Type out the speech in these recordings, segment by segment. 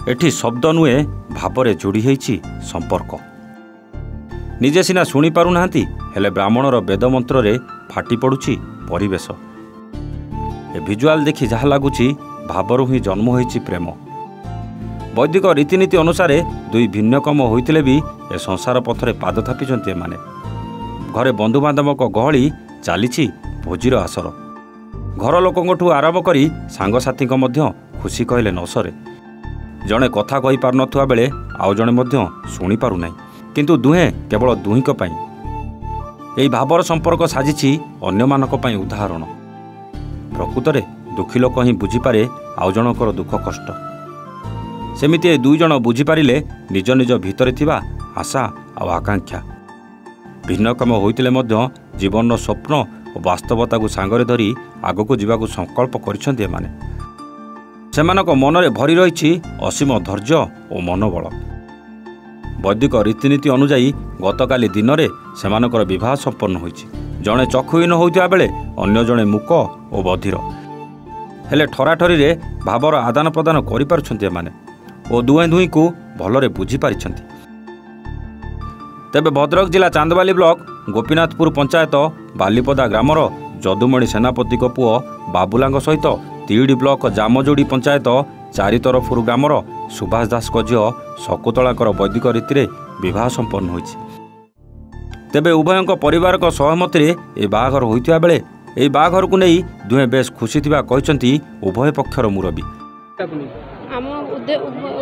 एठी शब्द नुहे भावरे जोड़ी होईछि संपर्क। निजे सिना शुणी पारु नाहांती हेले ब्राह्मणर वेद मंत्र रे फाटी पड़ुछि परिवेश। ए विजुआल देखि जहा लागुछि भावरु ही जन्म होईछि प्रेम। वैदिक रीतिनीति अनुसार दुई भिन्नकम होइतिले भी ए संसार पथरे पाद थापिछन्ति एमाने। घरे बंधुबांधवक गहली चलीछि भोजीर आसर। घर लोकंठू आरंभ करी सांगसाथीक मध्य खुशी कहले न सरे। जणे कथा कहि पार नथुआ बेले आउ जणे मध्य शुणी पारु नाही, किंतु दुहे केवल दुहिंक पई। एई भावर संपर्क साजिछि अन्यमानक पई उदाहरण। प्रकृतरे दुखी लोक ही बुझिपारे आउ जनकर दुख कष्ट। सेमिति दुई जण बुझिपारिले निज निज भितरे थिबा आशा आ आकांक्षा। भिन्नकम होइतिले मध्य जीवन स्वप्न और वास्तवता को सांगरे धरी आगको जीवाकू संकल्प करिसेंति एमाने। सेमानक मनरे भरी रहिछि असीम धैर्य और मनोबल। वैदिक रीतिनीति अनुजाई गतकाली दिन में सेमानकर विवाह संपन्न होइछि। जणे चक्षुहीन होइतिबा बेले अन्य जणे मूक और बधिर। हेले ठराठरी रे भावर आदान प्रदान करि पारुछन्ति एमाने और दुहें दुहीं को भलरे बुझी पारिछन्ति। तेबे भद्रक जिला चांदबाली ब्लॉक गोपीनाथपुर पंचायत बालीपदा ग्रामर जदुमणि सेनापति पुओ बाबुलांग सहित तिहिडी ब्लॉक जामजोड़ी पंचायत चारि तरफुर ग्रामर सुभाष दास झील शकुतलाकर वैदिक रीति विवाह संपन्न होइछि। तेबे उभयंक परिवार सहमति ए बाहाघर होइतिबा बेले ए बाहाघर को नहीं दुहे बेस खुशी थिबा कहिसंती उभय पक्षर मुरबी।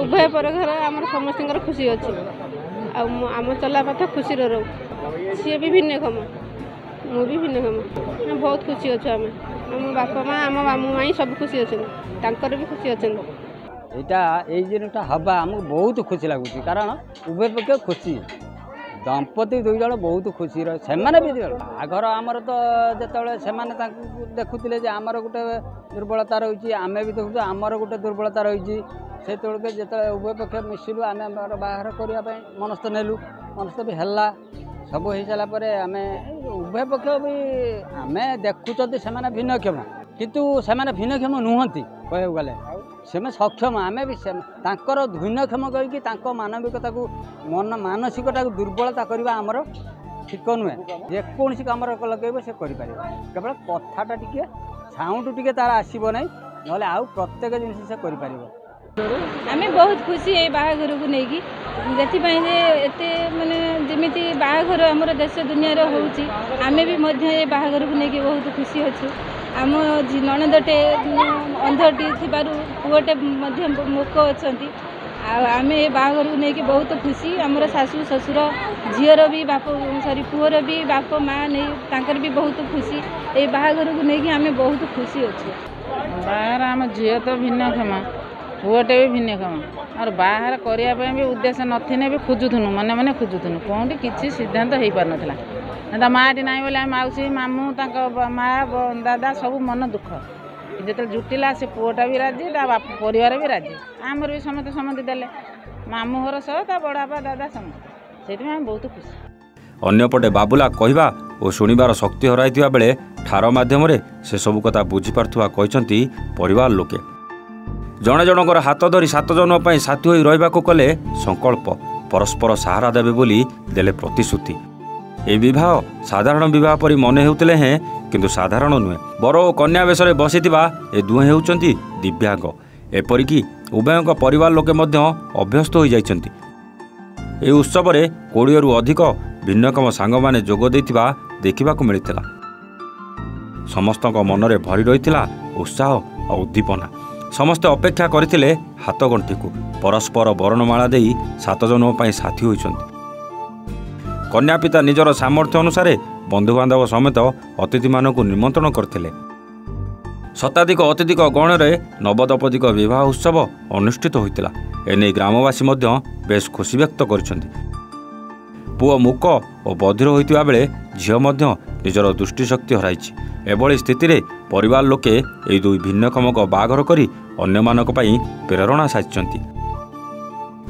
उभय परिवार आम समस्त खुशी अच्छी आम चला पथ खुशी रो सी भी भिन्नक्षम मु भी भिन्नक्षम बहुत खुशी अच्छे आम आम बापा माँ आम मामू माई सब खुशी अच्छा भी खुशी अच्छा। यहाँ जिनटा हवा आमको बहुत खुशी लगुच कारण उभय पक्ष खुशी दंपति दुई जन बहुत खुशी से आगर आमर तो जिते से देखुले आमर गोटे दुर्बलता रही आम भी देखु आमर गोटे दुर्बलता रही से जो उभय पक्ष मिसिलु आम बाहर करने मनस्थ नेलु मनस्थ भी है सब हो सारापर आम उभय पक्ष भी आम देखुं से भिन्नक्षम किंतु से भिन्नक्षम नुहति कह गले से सक्षम आम भी भिन्नक्षम कहीकि मानविकता को मन मानसिकता को दुर्बलता करवा आमर ठीक नुहे। जेकोसी कम लगे से कर केवल कथाटा टी साउंड टी तार आसब ना ना आउ प्रत्येक जिन से कर आम बहुत खुशी ये बाहाघर को लेकिन एते माने जमीती बाहाघर आमर देश दुनिया होमें भी ये बाहाघर को लेकिन बहुत खुशी अच्छे। आम नणंदटे अंधटी पुटे मूक अच्छा आम ये बाहाघर को लेकिन बहुत खुशी। आमर शाशु ससुर झीर भी बाप सॉरी पुअर भी बाप माँ नहीं भी बहुत खुशी ये बाहाघर को लेकिन आम बहुत खुशी अच्छे। बाहर आम झील तो भिन्नक्षम पुअटे भी भिन्नक्षम और बाहर करने भी उद्देश्य नथिने भी खोजुथुनु मन मन खोजुथुनु कौटी किसी सिद्धांत हो पार ना माटी ना बोले माउसी मामू माँ दादा सब मन दुख जो जुटिला से पुअटा भी राजी बाप परिवार भी राजी आमर भी समस्त सम्मति देले मामू घर सह बड़ापा दादा समस्त से बहुत खुशी। अन्यपटे बाबुला कहवा और शुणिबार शक्ति हराइथिबा बेले ठार माध्यम से सबु कथा बुझीपारुवा कहते परिवार लोके। जणे जनकर हाथ धरी 7 जन्म पर साथी होई रहिबाको कले संकल्प परस्पर सहारा देवे बोली देले प्रतिश्रुति। ए विवाह साधारण विवाह परी मन हेउतले हैं किंतु साधारण नुहे। बर और कन्या वेश बसिथिबा ए दुहे हेउचंती दिव्यांग। एपरिकी उभयंक परिवार लोके मध्य अभ्यस्त हो जाइछंती। ए उत्सव रे 20 रु अधिक भिन्नकम सांग माने जोग देथिबा देखिबाको मिलिथिला। समस्तक मनरे भरी रहिथिला उत्साह और उद्दीपना। समस्ते अपेक्षा करथिले हाथ गंठी को परस्पर बरणमाला देई 7 जन्म पर साथी होइछंती। कन्या पिता निजर सामर्थ्य अनुसार बंधुबांधव समेत अतिथि मानक निमंत्रण करथिले। शताधिक अत्यधिक गणरे नवदंपतिक विवाह उत्सव अनुष्ठित होइतिला। एने ग्रामवासी मध्य बेस खुशी व्यक्त करिसंती। पुओ मूक और बधिर होइतिबा बेले झियो मध्य निजर दृष्टिशक्ति हराइछि। एभली स्थिति रे परिवार लोके एई दुई भिन्नक्षमक बाहाघर करी अन्यमानक पई प्रेरणा साजिचंती।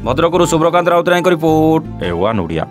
भद्रकରୁ सुब्रकांत राउतरायଙ୍କ रिपोर्ट A1 ओडिया।